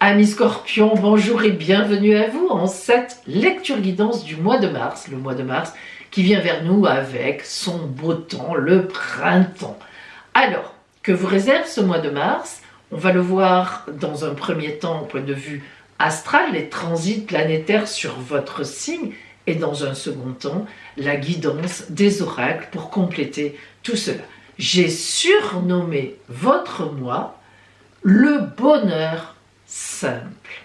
Amis Scorpions, bonjour et bienvenue à vous en cette lecture guidance du mois de mars. Le mois de mars qui vient vers nous avec son beau temps, le printemps. Alors, que vous réserve ce mois de mars? On va le voir dans un premier temps au point de vue astral, les transits planétaires sur votre signe, et dans un second temps, la guidance des oracles pour compléter tout cela. J'ai surnommé votre mois le bonheur simple.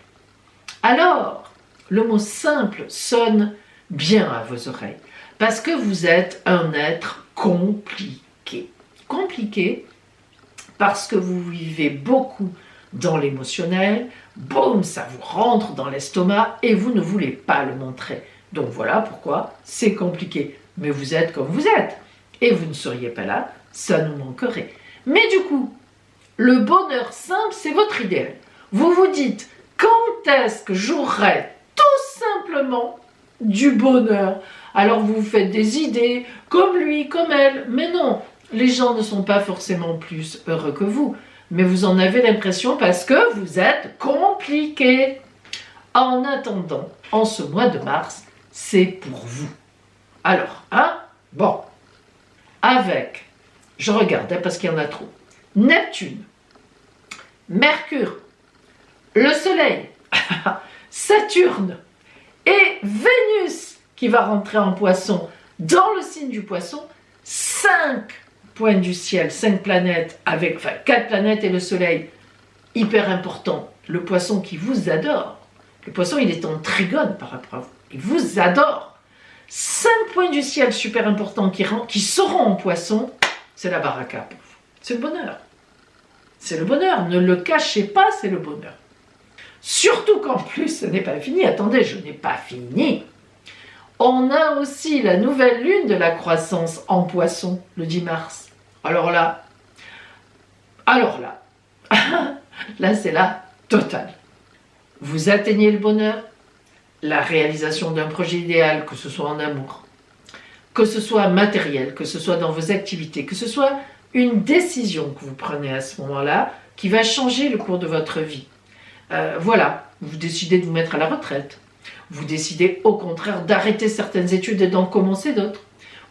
Alors, le mot simple sonne bien à vos oreilles, parce que vous êtes un être compliqué. Compliqué parce que vous vivez beaucoup dans l'émotionnel, boum, ça vous rentre dans l'estomac et vous ne voulez pas le montrer. Donc voilà pourquoi c'est compliqué. Mais vous êtes comme vous êtes. Et vous ne seriez pas là, ça nous manquerait. Mais du coup, le bonheur simple, c'est votre idéal. Vous vous dites, quand est-ce que j'aurai tout simplement du bonheur? Alors vous vous faites des idées, comme lui, comme elle. Mais non, les gens ne sont pas forcément plus heureux que vous. Mais vous en avez l'impression parce que vous êtes compliqué. En attendant, en ce mois de mars, c'est pour vous. Alors, bon, avec, je regarde parce qu'il y en a trop, Neptune, Mercure, le Soleil, Saturne et Vénus qui va rentrer en Poisson dans le signe du Poisson, 5 points du ciel, 5 planètes, avec 4 planètes et le Soleil, hyper important. Le Poisson qui vous adore. Le Poisson, il est en trigone par rapport à vous. Il vous adore. 5 points du ciel super importants qui seront en Poisson, c'est la baraka pour vous. C'est le bonheur. C'est le bonheur. Ne le cachez pas, c'est le bonheur. Surtout qu'en plus, ce n'est pas fini. Attendez, je n'ai pas fini. On a aussi la nouvelle lune de la croissance en Poisson, le 10 mars. Alors là, là c'est la totale. Vous atteignez le bonheur, la réalisation d'un projet idéal, que ce soit en amour, que ce soit matériel, que ce soit dans vos activités, que ce soit une décision que vous prenez à ce moment-là, qui va changer le cours de votre vie. Voilà, vous décidez de vous mettre à la retraite. Vous décidez au contraire d'arrêter certaines études et d'en commencer d'autres.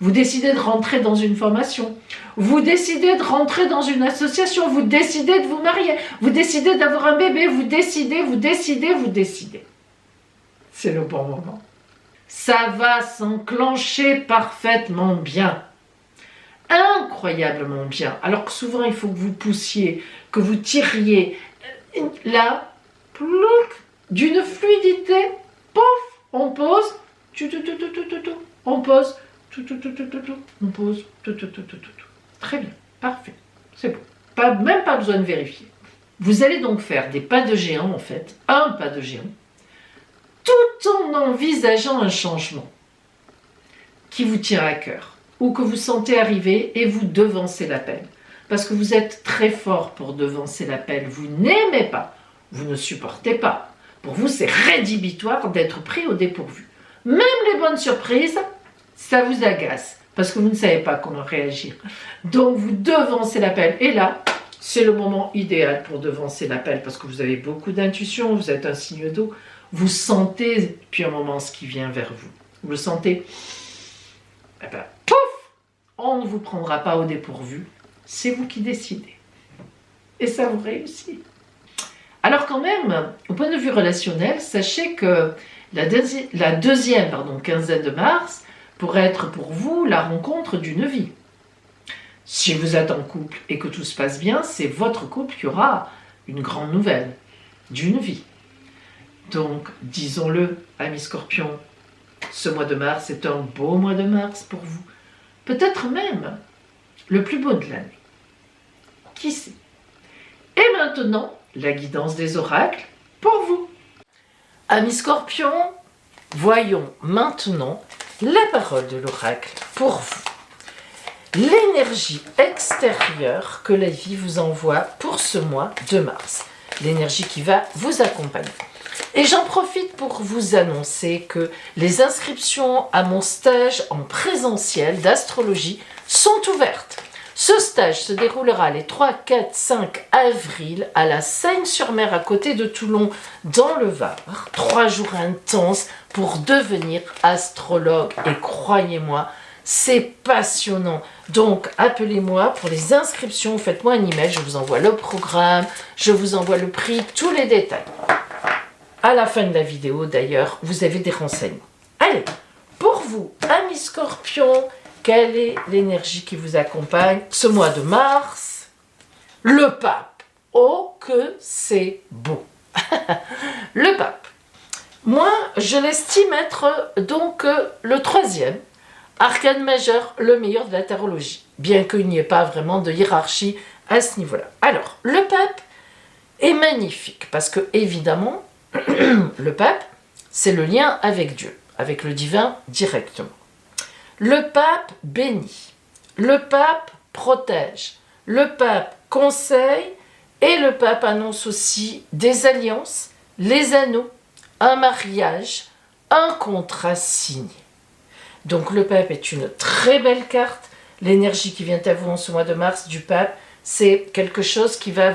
Vous décidez de rentrer dans une formation. Vous décidez de rentrer dans une association. Vous décidez de vous marier. Vous décidez d'avoir un bébé. Vous décidez. C'est le bon moment. Ça va s'enclencher parfaitement bien. Incroyablement bien. Alors que souvent, il faut que vous poussiez, que vous tiriez. Là, plouc, d'une fluidité, pouf, on pose, on pose, on pose, très bien, parfait, c'est bon, même pas besoin de vérifier. Vous allez donc faire des pas de géant en fait, un pas de géant, tout en envisageant un changement qui vous tient à cœur, ou que vous sentez arriver et vous devancez l'appel. Parce que vous êtes très fort pour devancer l'appel, vous n'aimez pas, vous ne supportez pas. Pour vous, c'est rédhibitoire d'être pris au dépourvu. Même les bonnes surprises, ça vous agace, parce que vous ne savez pas comment réagir. Donc, vous devancez l'appel. Et là, c'est le moment idéal pour devancer l'appel, parce que vous avez beaucoup d'intuition, vous êtes un signe d'eau, vous sentez depuis un moment ce qui vient vers vous. Vous le sentez, pouf, on ne vous prendra pas au dépourvu, c'est vous qui décidez. Et ça vous réussit. Alors quand même, au point de vue relationnel, sachez que la deuxième quinzaine de mars pourrait être pour vous la rencontre d'une vie. Si vous êtes en couple et que tout se passe bien, c'est votre couple qui aura une grande nouvelle d'une vie. Donc, disons-le, amis Scorpions, ce mois de mars est un beau mois de mars pour vous. Peut-être même le plus beau de l'année. Qui sait? Et maintenant, la guidance des oracles pour vous. Amis Scorpions, voyons maintenant la parole de l'oracle pour vous. L'énergie extérieure que la vie vous envoie pour ce mois de mars. L'énergie qui va vous accompagner. Et j'en profite pour vous annoncer que les inscriptions à mon stage en présentiel d'astrologie sont ouvertes. Ce stage se déroulera les 3, 4, 5 avril à la Seyne-sur-Mer à côté de Toulon dans le Var. 3 jours intenses pour devenir astrologue et croyez-moi, c'est passionnant. Donc appelez-moi pour les inscriptions, faites-moi un email, je vous envoie le programme, je vous envoie le prix, tous les détails. À la fin de la vidéo d'ailleurs, vous avez des renseignements. Allez, pour vous, amis Scorpions, quelle est l'énergie qui vous accompagne ce mois de mars? Le pape. Oh, que c'est beau. Le pape. Moi, je l'estime être donc le 3e arcane majeur, le meilleur de la tarologie. Bien qu'il n'y ait pas vraiment de hiérarchie à ce niveau-là. Alors, le pape est magnifique parce que, évidemment, le pape, c'est le lien avec Dieu, avec le divin directement. Le pape bénit, le pape protège, le pape conseille et le pape annonce aussi des alliances, les anneaux, un mariage, un contrat signé. Donc le pape est une très belle carte. L'énergie qui vient à vous en ce mois de mars du pape, c'est quelque chose qui va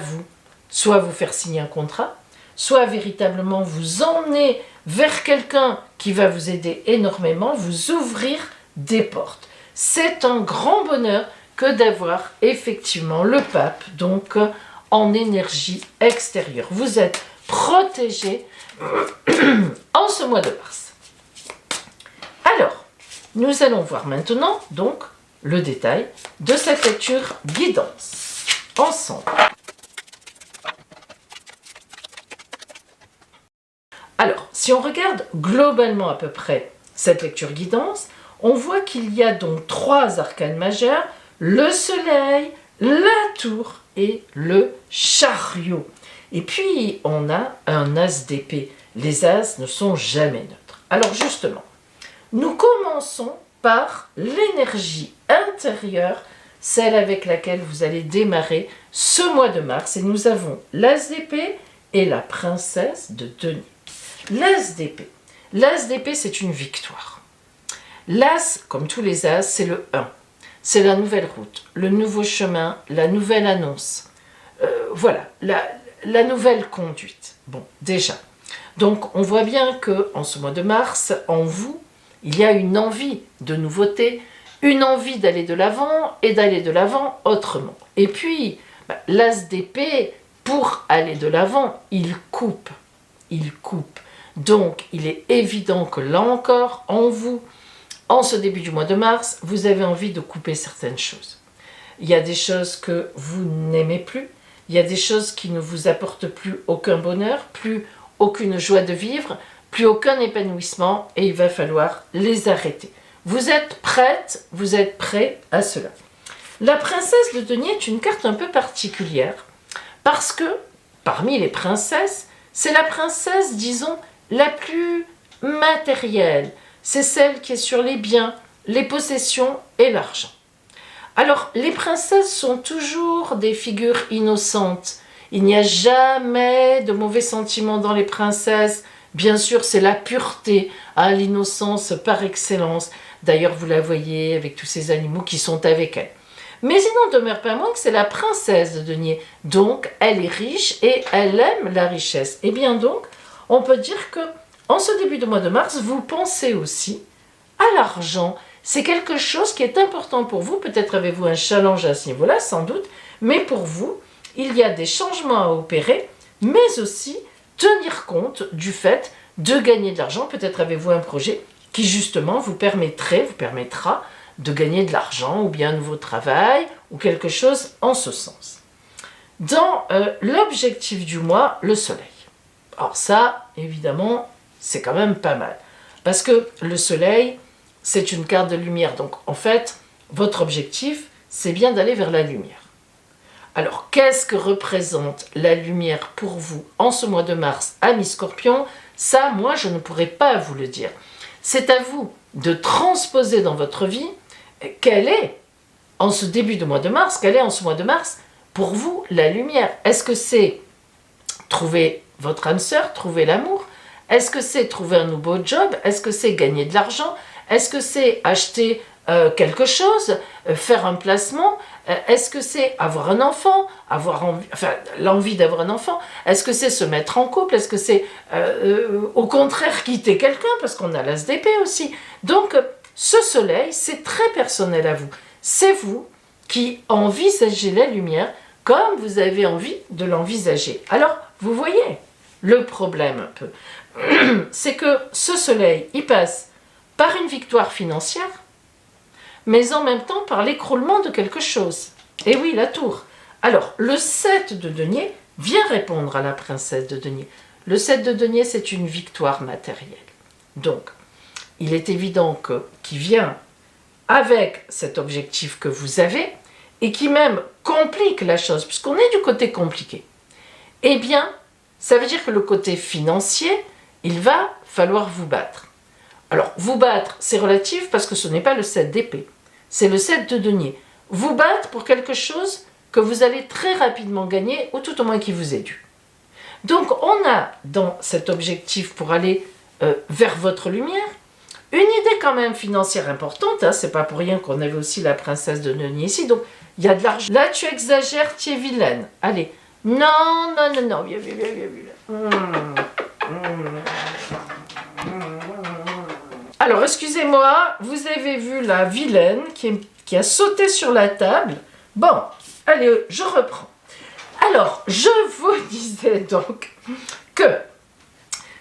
soit vous faire signer un contrat, soit véritablement vous emmener vers quelqu'un qui va vous aider énormément, vous ouvrir des portes. C'est un grand bonheur que d'avoir effectivement le pape, donc en énergie extérieure. Vous êtes protégé en ce mois de mars. Alors, nous allons voir maintenant donc le détail de cette lecture guidance ensemble. Alors, si on regarde globalement à peu près cette lecture guidance, on voit qu'il y a donc 3 arcanes majeurs, le soleil, la tour et le chariot. Et puis, on a un as d'épée. Les as ne sont jamais neutres. Alors justement, nous commençons par l'énergie intérieure, celle avec laquelle vous allez démarrer ce mois de mars. Et nous avons l'as d'épée et la princesse de denier. L'as d'épée. L'as d'épée, c'est une victoire. L'as, comme tous les as, c'est le 1. C'est la nouvelle route, le nouveau chemin, la nouvelle annonce. Voilà, la nouvelle conduite. Bon, déjà. Donc, on voit bien qu'en ce mois de mars, en vous, il y a une envie de nouveauté, une envie d'aller de l'avant et d'aller de l'avant autrement. Et puis, l'as d'épée, pour aller de l'avant, il coupe. Il coupe. Donc, il est évident que là encore, en vous, en ce début du mois de mars, vous avez envie de couper certaines choses. Il y a des choses que vous n'aimez plus, il y a des choses qui ne vous apportent plus aucun bonheur, plus aucune joie de vivre, plus aucun épanouissement, et il va falloir les arrêter. Vous êtes prête, vous êtes prêt à cela. La princesse de denier est une carte un peu particulière, parce que, parmi les princesses, c'est la princesse, disons, la plus matérielle. C'est celle qui est sur les biens, les possessions et l'argent. Alors, les princesses sont toujours des figures innocentes. Il n'y a jamais de mauvais sentiments dans les princesses. Bien sûr, c'est la pureté, l'innocence par excellence. D'ailleurs, vous la voyez avec tous ces animaux qui sont avec elle. Mais il n'en demeure pas moins que c'est la princesse de denier. Donc, elle est riche et elle aime la richesse. Et bien donc, on peut dire que en ce début de mois de mars, vous pensez aussi à l'argent. C'est quelque chose qui est important pour vous. Peut-être avez-vous un challenge à ce niveau-là, sans doute. Mais pour vous, il y a des changements à opérer, mais aussi tenir compte du fait de gagner de l'argent. Peut-être avez-vous un projet qui justement vous permettra de gagner de l'argent ou bien un nouveau travail ou quelque chose en ce sens. Dans l'objectif du mois, le soleil. Alors ça, évidemment, c'est quand même pas mal. Parce que le soleil, c'est une carte de lumière. Donc, en fait, votre objectif, c'est bien d'aller vers la lumière. Alors, qu'est-ce que représente la lumière pour vous en ce mois de mars, amis Scorpions? Ça, moi, je ne pourrais pas vous le dire. C'est à vous de transposer dans votre vie quelle est, en ce début de mois de mars, quelle est en ce mois de mars, pour vous, la lumière. Est-ce que c'est trouver votre âme sœur, trouver l'amour? Est-ce que c'est trouver un nouveau job? Est-ce que c'est gagner de l'argent? Est-ce que c'est acheter quelque chose, faire un placement? Est-ce que c'est avoir un enfant, avoir envie, enfin, l'envie d'avoir un enfant? Est-ce que c'est se mettre en couple? Est-ce que c'est au contraire quitter quelqu'un? Parce qu'on a l'ASDP aussi. Donc ce soleil, c'est très personnel à vous. C'est vous qui envisagez la lumière comme vous avez envie de l'envisager. Alors, vous voyez le problème un peu. C'est que ce soleil, il passe par une victoire financière, mais en même temps par l'écroulement de quelque chose. Et oui, la tour. Alors, le 7 de denier vient répondre à la princesse de denier. Le 7 de denier, c'est une victoire matérielle. Donc, il est évident qu'il vient avec cet objectif que vous avez, et qui même complique la chose, puisqu'on est du côté compliqué. Eh bien, ça veut dire que le côté financier, il va falloir vous battre. Alors, vous battre, c'est relatif parce que ce n'est pas le 7 d'épée, c'est le 7 de denier. Vous battre pour quelque chose que vous allez très rapidement gagner, ou tout au moins qui vous est dû. Donc, on a dans cet objectif pour aller vers votre lumière, une idée quand même financière importante, hein, c'est pas pour rien qu'on avait aussi la princesse de denier ici, donc il y a de l'argent. Là, tu exagères, tu es vilaine. Allez, non, non, non, non, viens. Alors, excusez-moi, vous avez vu la vilaine qui a sauté sur la table. Bon, allez, je reprends. Alors, je vous disais donc que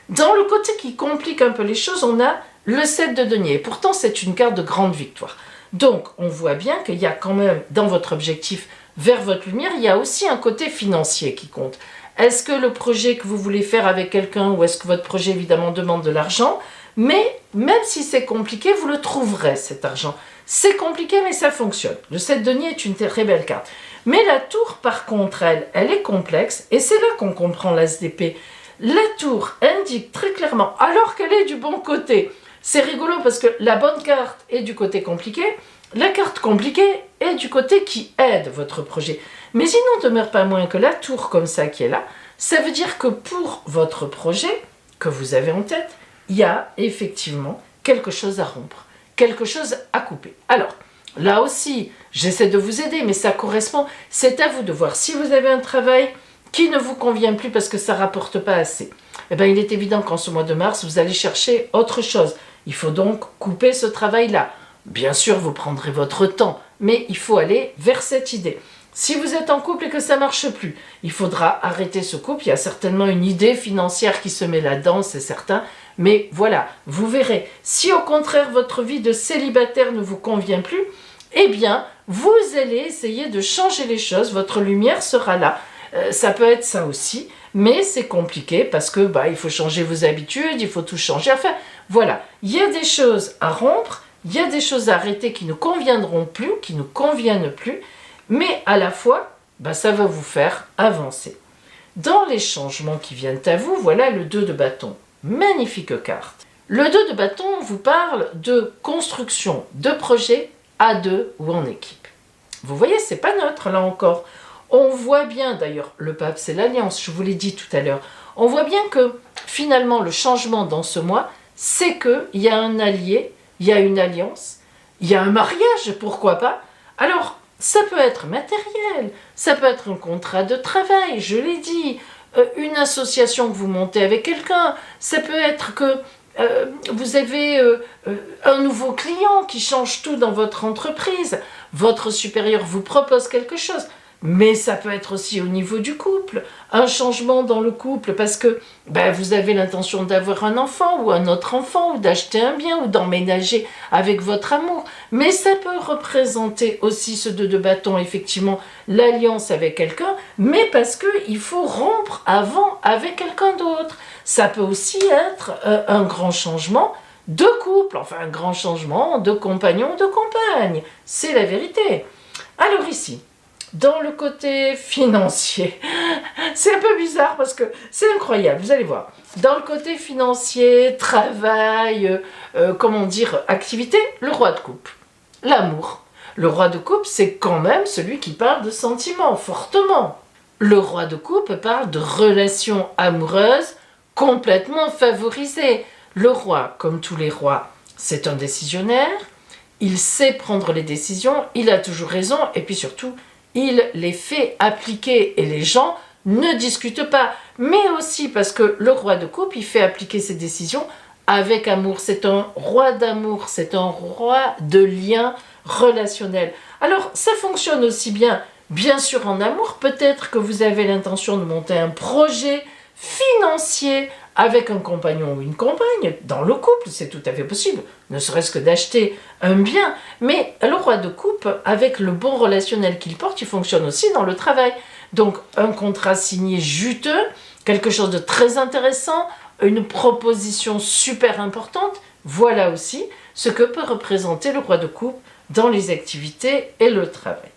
dans le côté qui complique un peu les choses, on a le 7 de denier. Et pourtant, c'est une carte de grande victoire. Donc, on voit bien qu'il y a quand même, dans votre objectif vers votre lumière, il y a aussi un côté financier qui compte. Est-ce que le projet que vous voulez faire avec quelqu'un, ou est-ce que votre projet, évidemment, demande de l'argent? Mais, même si c'est compliqué, vous le trouverez, cet argent. C'est compliqué, mais ça fonctionne. Le 7 de denier est une très belle carte. Mais la tour, par contre, elle est complexe, et c'est là qu'on comprend l'ASDP. La tour indique très clairement, alors qu'elle est du bon côté, c'est rigolo parce que la bonne carte est du côté compliqué, la carte compliquée est du côté qui aide votre projet. Mais il n'en demeure pas moins que la tour comme ça qui est là, ça veut dire que pour votre projet que vous avez en tête, il y a effectivement quelque chose à rompre, quelque chose à couper. Alors, là aussi, j'essaie de vous aider, mais ça correspond, c'est à vous de voir si vous avez un travail qui ne vous convient plus parce que ça ne rapporte pas assez. Eh bien, il est évident qu'en ce mois de mars, vous allez chercher autre chose. Il faut donc couper ce travail-là. Bien sûr, vous prendrez votre temps, mais il faut aller vers cette idée. Si vous êtes en couple et que ça ne marche plus, il faudra arrêter ce couple. Il y a certainement une idée financière qui se met là-dedans, c'est certain. Mais voilà, vous verrez. Si au contraire, votre vie de célibataire ne vous convient plus, eh bien, vous allez essayer de changer les choses. Votre lumière sera là. Ça peut être ça aussi, mais c'est compliqué parce que il faut changer vos habitudes, il faut tout changer. Enfin, voilà, il y a des choses à rompre, il y a des choses à arrêter qui ne conviendront plus, qui ne conviennent plus, mais à la fois, ça va vous faire avancer. Dans les changements qui viennent à vous, voilà le 2 de bâton. Magnifique carte. Le 2 de bâton vous parle de construction de projets à deux ou en équipe. Vous voyez, c'est pas neutre là encore. On voit bien, d'ailleurs, le pape c'est l'alliance, je vous l'ai dit tout à l'heure, on voit bien que finalement le changement dans ce mois, c'est qu'il y a un allié, il y a une alliance, il y a un mariage, pourquoi pas. Alors, ça peut être matériel, ça peut être un contrat de travail, je l'ai dit, une association que vous montez avec quelqu'un, ça peut être que vous avez un nouveau client qui change tout dans votre entreprise, votre supérieur vous propose quelque chose. Mais ça peut être aussi au niveau du couple, un changement dans le couple parce que vous avez l'intention d'avoir un enfant ou un autre enfant ou d'acheter un bien ou d'emménager avec votre amour. Mais ça peut représenter aussi ce 2 de bâton, effectivement, l'alliance avec quelqu'un, mais parce qu'il faut rompre avant avec quelqu'un d'autre. Ça peut aussi être un grand changement de couple, enfin un grand changement de compagnon ou de compagne. C'est la vérité. Alors ici, dans le côté financier, c'est un peu bizarre parce que c'est incroyable, vous allez voir. Dans le côté financier, travail, activité, le roi de coupe, l'amour. Le roi de coupe, c'est quand même celui qui parle de sentiments, fortement. Le roi de coupe parle de relations amoureuses complètement favorisées. Le roi, comme tous les rois, c'est un décisionnaire. il sait prendre les décisions, il a toujours raison, et puis surtout, il les fait appliquer, et les gens ne discutent pas. Mais aussi parce que le roi de coupe, il fait appliquer ses décisions avec amour. C'est un roi d'amour, c'est un roi de liens relationnels. Alors, ça fonctionne aussi bien sûr en amour. Peut-être que vous avez l'intention de monter un projet financier avec un compagnon ou une compagne, dans le couple, c'est tout à fait possible, ne serait-ce que d'acheter un bien. Mais le roi de coupe, avec le bon relationnel qu'il porte, il fonctionne aussi dans le travail. Donc un contrat signé juteux, quelque chose de très intéressant, une proposition super importante, voilà aussi ce que peut représenter le roi de coupe dans les activités et le travail.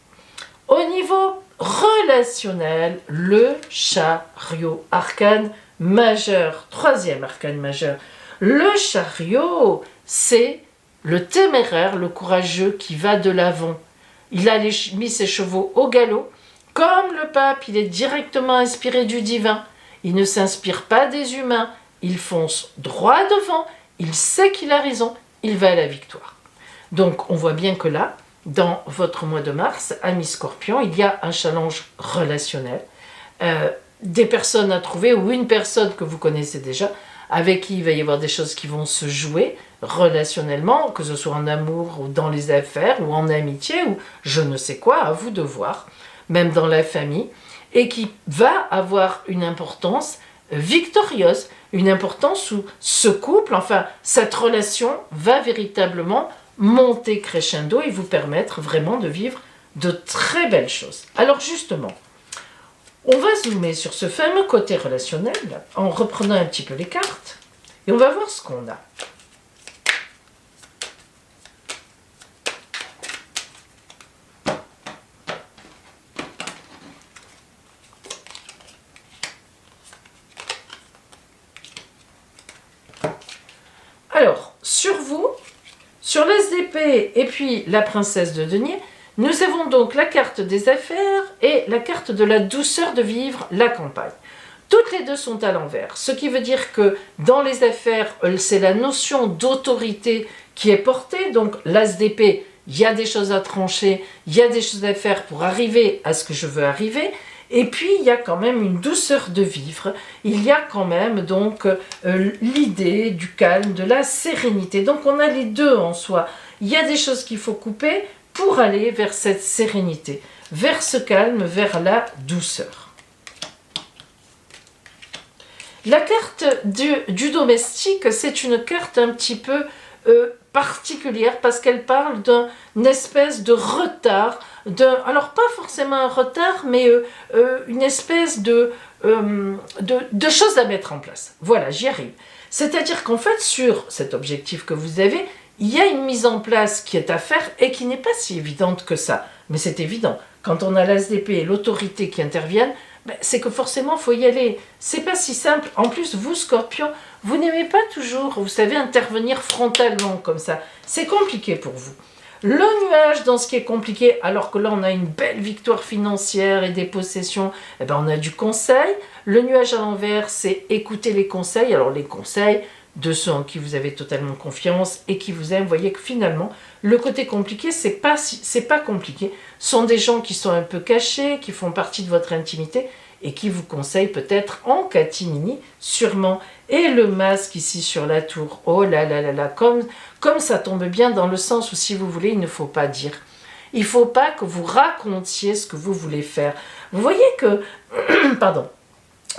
Au niveau relationnel, le chariot, arcane majeur, troisième arcane majeur. Le chariot, c'est le téméraire, le courageux qui va de l'avant. Il a mis ses chevaux au galop. Comme le pape, il est directement inspiré du divin. Il ne s'inspire pas des humains. Il fonce droit devant. Il sait qu'il a raison. Il va à la victoire. Donc, on voit bien que là, dans votre mois de mars, amis Scorpion, il y a un challenge relationnel. Des personnes à trouver ou une personne que vous connaissez déjà, avec qui il va y avoir des choses qui vont se jouer relationnellement, que ce soit en amour ou dans les affaires ou en amitié ou je ne sais quoi, à vous de voir, même dans la famille, et qui va avoir une importance victorieuse, une importance où ce couple, enfin cette relation va véritablement monter crescendo et vous permettre vraiment de vivre de très belles choses. Alors justement, on va zoomer sur ce fameux côté relationnel en reprenant un petit peu les cartes et on va voir ce qu'on a. Alors, sur vous, sur l'As d'épée et puis la princesse de denier, nous avons donc la carte des affaires et la carte de la douceur de vivre la campagne. Toutes les deux sont à l'envers, ce qui veut dire que dans les affaires, c'est la notion d'autorité qui est portée. Donc l'As d'épée, il y a des choses à trancher, il y a des choses à faire pour arriver à ce que je veux arriver. Et puis il y a quand même une douceur de vivre, il y a quand même donc l'idée du calme, de la sérénité. Donc on a les deux en soi. Il y a des choses qu'il faut couper pour aller vers cette sérénité, vers ce calme, vers la douceur. La carte du domestique, c'est une carte un petit peu particulière parce qu'elle parle d'une espèce de retard, alors pas forcément un retard, mais une espèce de choses à mettre en place. Voilà, j'y arrive. C'est-à-dire qu'en fait, sur cet objectif que vous avez, il y a une mise en place qui est à faire et qui n'est pas si évidente que ça. Mais c'est évident. Quand on a l'As d'épée et l'autorité qui interviennent, c'est que forcément, il faut y aller. C'est pas si simple. En plus, vous, Scorpion, vous n'aimez pas toujours, vous savez, intervenir frontalement comme ça. C'est compliqué pour vous. Le nuage dans ce qui est compliqué, alors que là, on a une belle victoire financière et des possessions, on a du conseil. Le nuage à l'envers, c'est écouter les conseils. Alors, les conseils de ceux en qui vous avez totalement confiance et qui vous aiment, vous voyez que finalement, le côté compliqué, c'est pas compliqué. Ce sont des gens qui sont un peu cachés, qui font partie de votre intimité et qui vous conseillent peut-être en catimini, sûrement. Et le masque ici sur la tour, oh là là là là, comme ça tombe bien dans le sens où, si vous voulez, il ne faut pas dire. Il ne faut pas que vous racontiez ce que vous voulez faire. Vous voyez que, pardon,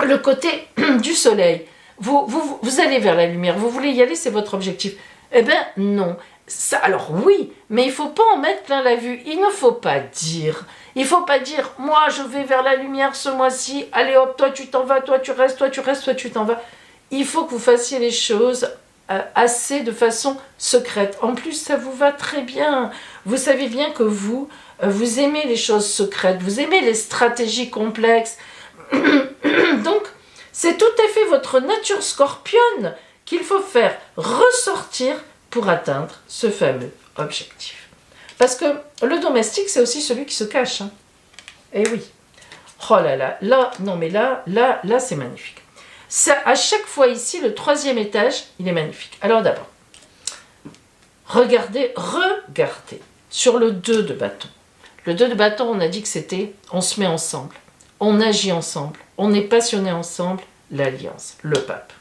le côté du soleil, vous allez vers la lumière, vous voulez y aller, c'est votre objectif. Eh bien, non. Ça, alors oui, mais il ne faut pas en mettre plein la vue. Il ne faut pas dire. Il ne faut pas dire, moi je vais vers la lumière ce mois-ci, allez hop, toi tu t'en vas, toi tu restes, toi tu restes, toi tu t'en vas. Il faut que vous fassiez les choses assez de façon secrète. En plus, ça vous va très bien. Vous savez bien que vous aimez les choses secrètes, vous aimez les stratégies complexes. Donc, c'est tout à fait votre nature scorpionne qu'il faut faire ressortir pour atteindre ce fameux objectif. Parce que le domestique, c'est aussi celui qui se cache. Hein. Eh oui. Oh là là, là, non mais là, c'est magnifique. Ça, à chaque fois ici, le troisième étage, il est magnifique. Alors d'abord, Regardez sur le 2 de bâton. Le 2 de bâton, on a dit que c'était on se met ensemble, on agit ensemble, on est passionné ensemble, l'alliance, le pape.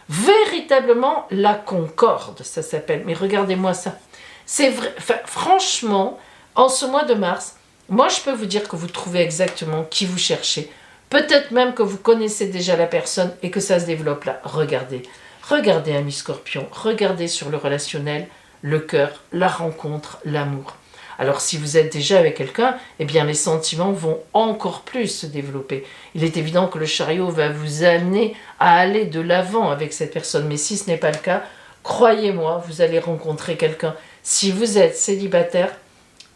Véritablement la concorde, ça s'appelle. Mais regardez-moi ça. C'est vrai, franchement, en ce mois de mars, moi je peux vous dire que vous trouvez exactement qui vous cherchez. Peut-être même que vous connaissez déjà la personne et que ça se développe là. Regardez ami Scorpion, regardez sur le relationnel, le cœur, la rencontre, l'amour. Alors si vous êtes déjà avec quelqu'un, eh bien les sentiments vont encore plus se développer. Il est évident que le chariot va vous amener à aller de l'avant avec cette personne. Mais si ce n'est pas le cas, croyez-moi, vous allez rencontrer quelqu'un. Si vous êtes célibataire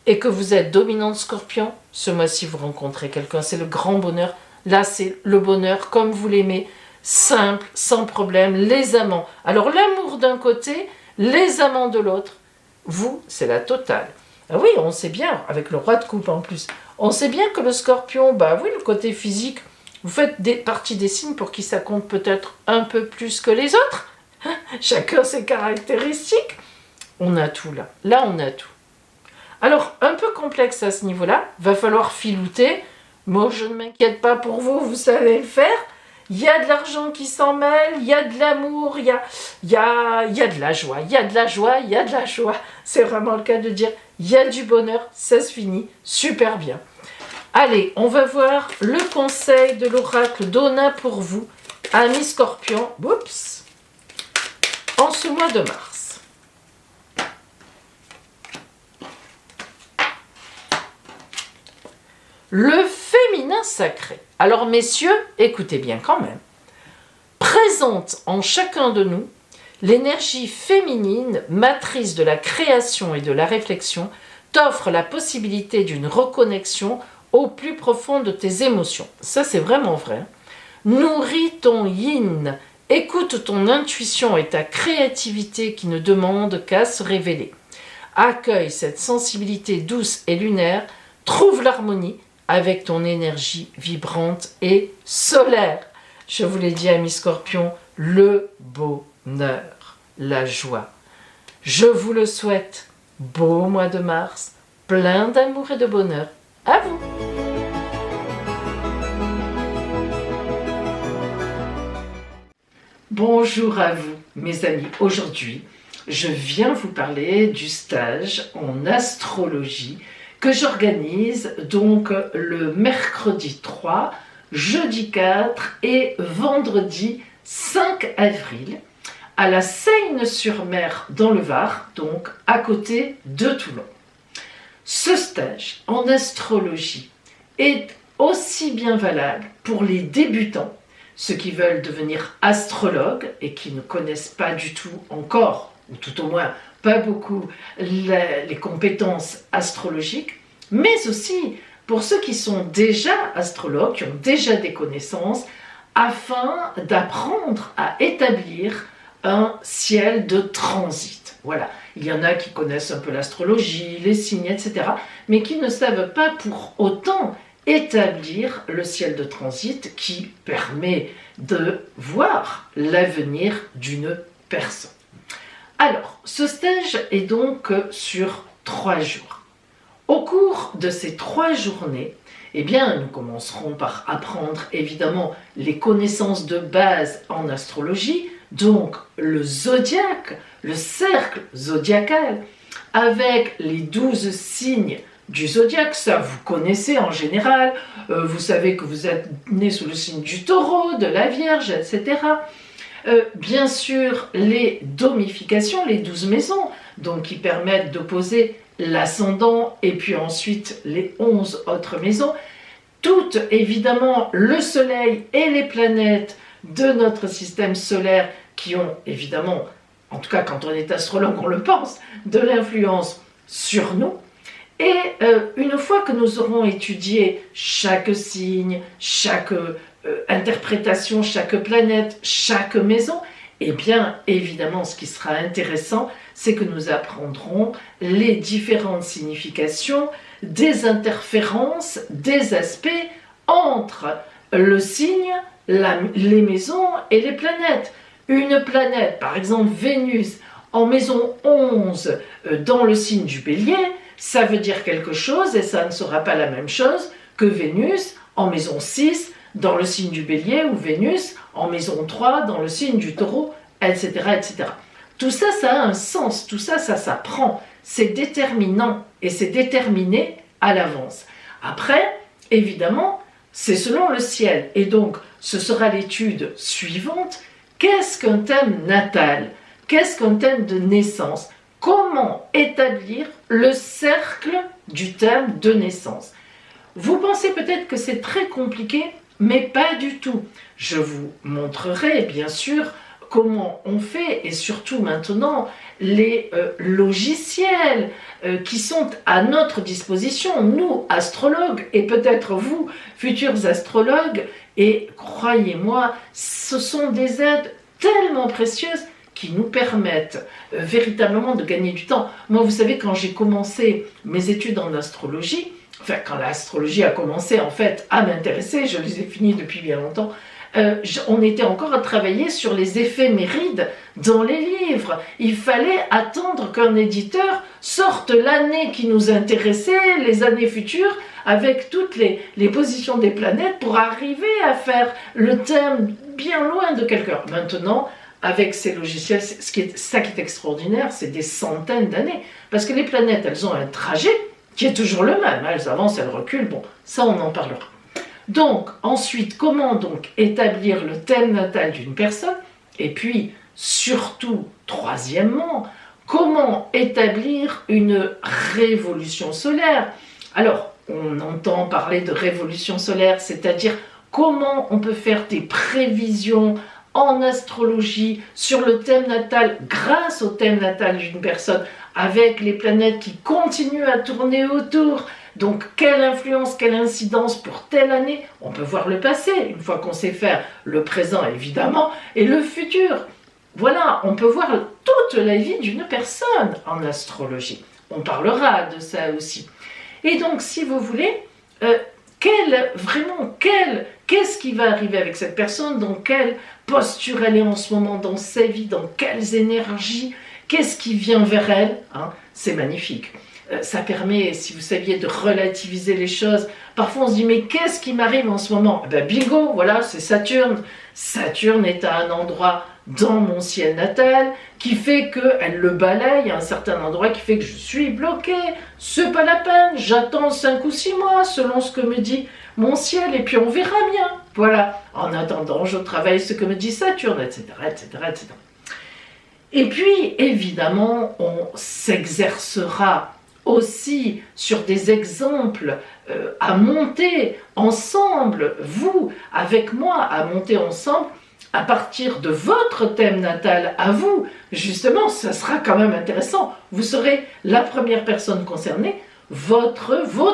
et que vous êtes dominante Scorpion, ce mois-ci vous rencontrez quelqu'un. C'est le grand bonheur. Là, c'est le bonheur comme vous l'aimez, simple, sans problème, les amants. Alors l'amour d'un côté, les amants de l'autre, vous, c'est la totale. Ah oui, on sait bien, avec le roi de coupe en plus, on sait bien que le Scorpion, bah oui, le côté physique, vous faites partie des signes pour qui ça compte peut-être un peu plus que les autres. Chacun ses caractéristiques. On a tout là. Là, on a tout. Alors, un peu complexe à ce niveau-là, va falloir filouter. Moi, je ne m'inquiète pas pour vous, vous savez le faire. Il y a de l'argent qui s'en mêle, il y a de l'amour, il y a de la joie, il y a de la joie, il y a de la joie. C'est vraiment le cas de dire, il y a du bonheur, ça se finit super bien. Allez, on va voir le conseil de l'oracle d'Ona pour vous, amis Scorpion, oups, en ce mois de mars. Le féminin sacré. Alors messieurs, écoutez bien quand même. Présente en chacun de nous l'énergie féminine, matrice de la création et de la réflexion, t'offre la possibilité d'une reconnexion au plus profond de tes émotions. Ça c'est vraiment vrai. Nourris ton yin, écoute ton intuition et ta créativité qui ne demandent qu'à se révéler. Accueille cette sensibilité douce et lunaire, trouve l'harmonie avec ton énergie vibrante et solaire. Je vous l'ai dit, amis Scorpion, le bonheur, la joie. Je vous le souhaite. Beau mois de mars, plein d'amour et de bonheur. À vous! Bonjour à vous, mes amis. Aujourd'hui, je viens vous parler du stage en astrologie que j'organise donc le mercredi 3, jeudi 4 et vendredi 5 avril à la Seyne-sur-Mer dans le Var, donc à côté de Toulon. Ce stage en astrologie est aussi bien valable pour les débutants, ceux qui veulent devenir astrologues et qui ne connaissent pas du tout encore, ou tout au moins pas beaucoup, les compétences astrologiques, mais aussi pour ceux qui sont déjà astrologues, qui ont déjà des connaissances, afin d'apprendre à établir un ciel de transit. Voilà, il y en a qui connaissent un peu l'astrologie, les signes, etc., mais qui ne savent pas pour autant établir le ciel de transit qui permet de voir l'avenir d'une personne. Alors, ce stage est donc sur 3 jours. Au cours de ces 3 journées, eh bien, nous commencerons par apprendre évidemment les connaissances de base en astrologie, donc le zodiaque, le cercle zodiacal, avec les 12 signes du zodiaque, ça vous connaissez en général, vous savez que vous êtes né sous le signe du taureau, de la Vierge, etc. Bien sûr, les domifications, les 12 maisons, donc qui permettent d'opposer l'ascendant et puis ensuite les 11 autres maisons. Toutes, évidemment, le soleil et les planètes de notre système solaire qui ont, évidemment, en tout cas quand on est astrologue, on le pense, de l'influence sur nous. Et une fois que nous aurons étudié chaque signe, chaque interprétation, chaque planète, chaque maison, eh bien, évidemment, ce qui sera intéressant, c'est que nous apprendrons les différentes significations, des interférences, des aspects entre le signe, les maisons et les planètes. Une planète, par exemple Vénus, en maison 11 dans le signe du Bélier, ça veut dire quelque chose et ça ne sera pas la même chose que Vénus en maison 6 dans le signe du Bélier ou Vénus en maison 3 dans le signe du Taureau, etc. etc. Tout ça, ça a un sens, tout ça, ça s'apprend, c'est déterminant et c'est déterminé à l'avance. Après, évidemment, c'est selon le ciel et donc ce sera l'étude suivante. Qu'est-ce qu'un thème natal? Qu'est-ce qu'un thème de naissance? Comment établir le cercle du thème de naissance? Vous pensez peut-être que c'est très compliqué, mais pas du tout. Je vous montrerai bien sûr comment on fait et surtout maintenant les logiciels qui sont à notre disposition, nous astrologues et peut-être vous futurs astrologues, et croyez-moi, ce sont des aides tellement précieuses qui nous permettent véritablement de gagner du temps. Moi, vous savez, quand j'ai commencé mes études en astrologie, enfin quand l'astrologie a commencé en fait à m'intéresser, je les ai finies depuis bien longtemps, on était encore à travailler sur les éphémérides dans les livres. Il fallait attendre qu'un éditeur sorte l'année qui nous intéressait, les années futures, avec toutes les positions des planètes pour arriver à faire le thème bien loin de quelqu'un. Maintenant, avec ces logiciels, ça qui est extraordinaire, c'est des centaines d'années. Parce que les planètes, elles ont un trajet qui est toujours le même. Elles avancent, elles reculent, bon, ça on en parlera. Donc, ensuite, comment donc établir le thème natal d'une personne? Et puis, surtout, troisièmement, comment établir une révolution solaire? Alors, on entend parler de révolution solaire, c'est-à-dire comment on peut faire des prévisions en astrologie sur le thème natal grâce au thème natal d'une personne avec les planètes qui continuent à tourner autour. Donc, quelle influence, quelle incidence pour telle année? On peut voir le passé, une fois qu'on sait faire le présent évidemment, et le futur. Voilà, on peut voir toute la vie d'une personne en astrologie. On parlera de ça aussi. Et donc, si vous voulez, qu'est-ce qui va arriver avec cette personne? Dans quelle posture elle est en ce moment dans sa vie? Dans quelles énergies? Qu'est-ce qui vient vers elle, hein? C'est magnifique. Ça permet, si vous saviez, de relativiser les choses. Parfois, on se dit, mais qu'est-ce qui m'arrive en ce moment? Ben, bingo, voilà, c'est Saturne. Saturne est à un endroit dans mon ciel natal qui fait qu'elle le balaye à un certain endroit qui fait que je suis bloquée. C'est pas la peine, j'attends 5 ou 6 mois selon ce que me dit mon ciel et puis on verra bien. Voilà, en attendant, je travaille ce que me dit Saturne, etc., etc., etc. Et puis, évidemment, on s'exercera aussi sur des exemples à monter ensemble, vous, avec moi, à monter ensemble à partir de votre thème natal à vous. Justement, ça sera quand même intéressant. Vous serez la première personne concernée, vos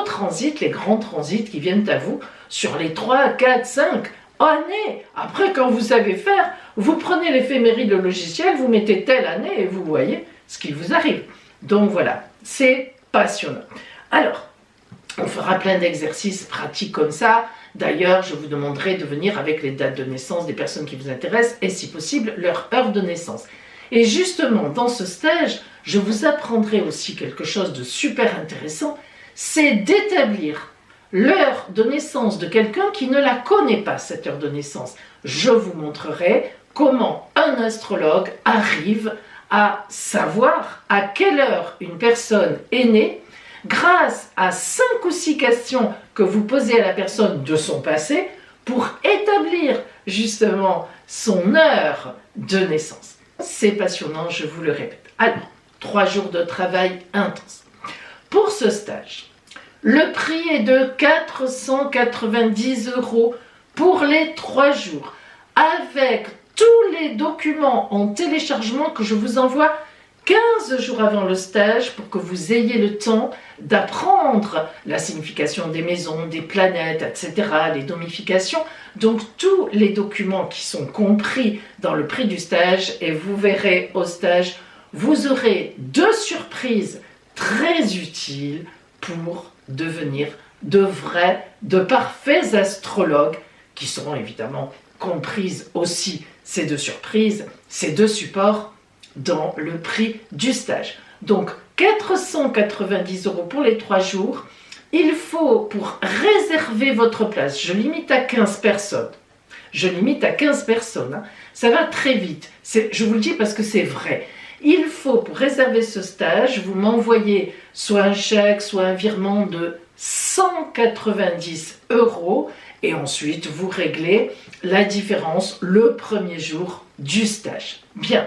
transits, les grands transits qui viennent à vous sur les 3, 4, 5 années. Après, quand vous savez faire, vous prenez l'éphéméride, le logiciel, vous mettez telle année et vous voyez ce qui vous arrive. Donc voilà, c'est passionnant. Alors, on fera plein d'exercices pratiques comme ça. D'ailleurs, je vous demanderai de venir avec les dates de naissance des personnes qui vous intéressent et si possible, leur heure de naissance. Et justement, dans ce stage, je vous apprendrai aussi quelque chose de super intéressant, c'est d'établir l'heure de naissance de quelqu'un qui ne la connaît pas, cette heure de naissance. Je vous montrerai comment un astrologue arrive à savoir à quelle heure une personne est née grâce à 5 ou 6 questions que vous posez à la personne de son passé pour établir justement son heure de naissance. C'est passionnant, je vous le répète. Alors, 3 jours de travail intense. Pour ce stage, le prix est de 490 € pour les 3 jours, avec tous les documents en téléchargement que je vous envoie 15 jours avant le stage pour que vous ayez le temps d'apprendre la signification des maisons, des planètes, etc., les domifications. Donc tous les documents qui sont compris dans le prix du stage, et vous verrez au stage, vous aurez 2 surprises très utiles pour devenir de vrais, de parfaits astrologues qui seront évidemment comprises aussi ces 2 surprises, ces 2 supports dans le prix du stage. Donc 490 € pour les 3 jours. Il faut, pour réserver votre place, je limite à 15 personnes. Je limite à 15 personnes. Hein. Ça va très vite. Je vous le dis parce que c'est vrai. Il faut, pour réserver ce stage, vous m'envoyez soit un chèque, soit un virement de 190 € et ensuite vous réglez la différence le premier jour du stage. Bien,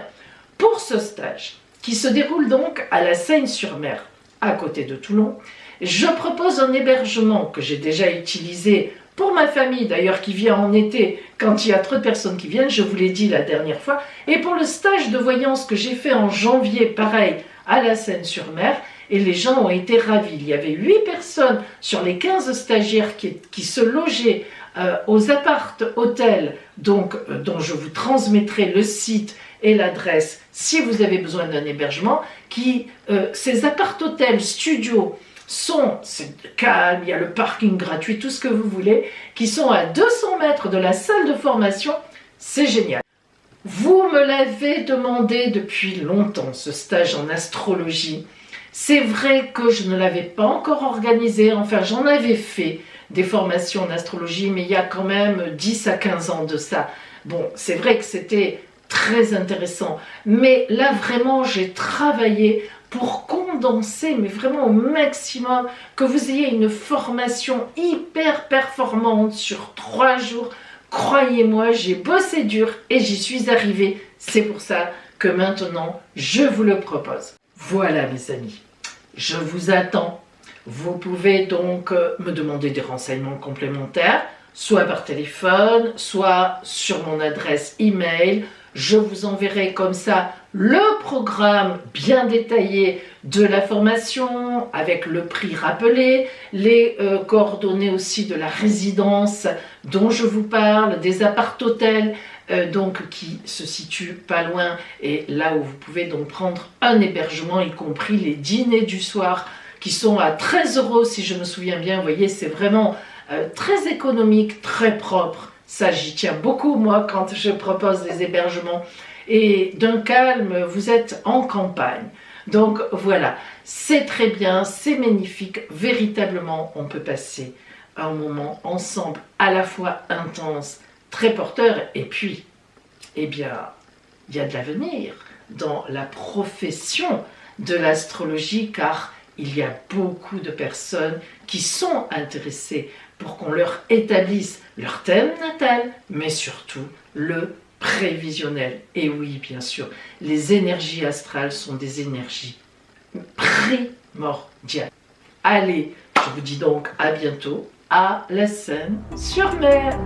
pour ce stage, qui se déroule donc à la Seyne-sur-Mer, à côté de Toulon, je propose un hébergement que j'ai déjà utilisé pour ma famille, d'ailleurs, qui vient en été, quand il y a trop de personnes qui viennent, je vous l'ai dit la dernière fois, et pour le stage de voyance que j'ai fait en janvier, pareil, à la Seyne-sur-Mer, et les gens ont été ravis. Il y avait 8 personnes sur les 15 stagiaires qui se logeaient aux appart-hôtels, donc, dont je vous transmettrai le site et l'adresse si vous avez besoin d'un hébergement, ces appart-hôtels studios c'est calme, il y a le parking gratuit, tout ce que vous voulez, qui sont à 200 mètres de la salle de formation, c'est génial. Vous me l'avez demandé depuis longtemps, ce stage en astrologie. C'est vrai que je ne l'avais pas encore organisé, enfin j'en avais fait des formations en astrologie, mais il y a quand même 10 à 15 ans de ça. Bon, c'est vrai que c'était très intéressant, mais là vraiment j'ai travaillé pour condenser, mais vraiment au maximum, que vous ayez une formation hyper performante sur 3 jours. Croyez-moi, j'ai bossé dur et j'y suis arrivée. C'est pour ça que maintenant, je vous le propose. Voilà mes amis, je vous attends. Vous pouvez donc me demander des renseignements complémentaires, soit par téléphone, soit sur mon adresse email. Je vous enverrai comme ça le programme bien détaillé de la formation avec le prix rappelé, les coordonnées aussi de la résidence dont je vous parle, des appart-hôtels donc qui se situent pas loin et là où vous pouvez donc prendre un hébergement, y compris les dîners du soir qui sont à 13 € si je me souviens bien. Vous voyez, c'est vraiment très économique, très propre. Ça, j'y tiens beaucoup, moi, quand je propose des hébergements. Et d'un calme, vous êtes en campagne. Donc, voilà, c'est très bien, c'est magnifique. Véritablement, on peut passer un moment ensemble à la fois intense, très porteur. Et puis, eh bien, il y a de l'avenir dans la profession de l'astrologie, car il y a beaucoup de personnes qui sont intéressées pour qu'on leur établisse leur thème natal, mais surtout le prévisionnel. Et oui, bien sûr, les énergies astrales sont des énergies primordiales. Allez, je vous dis donc à bientôt à la Seyne-sur-Mer.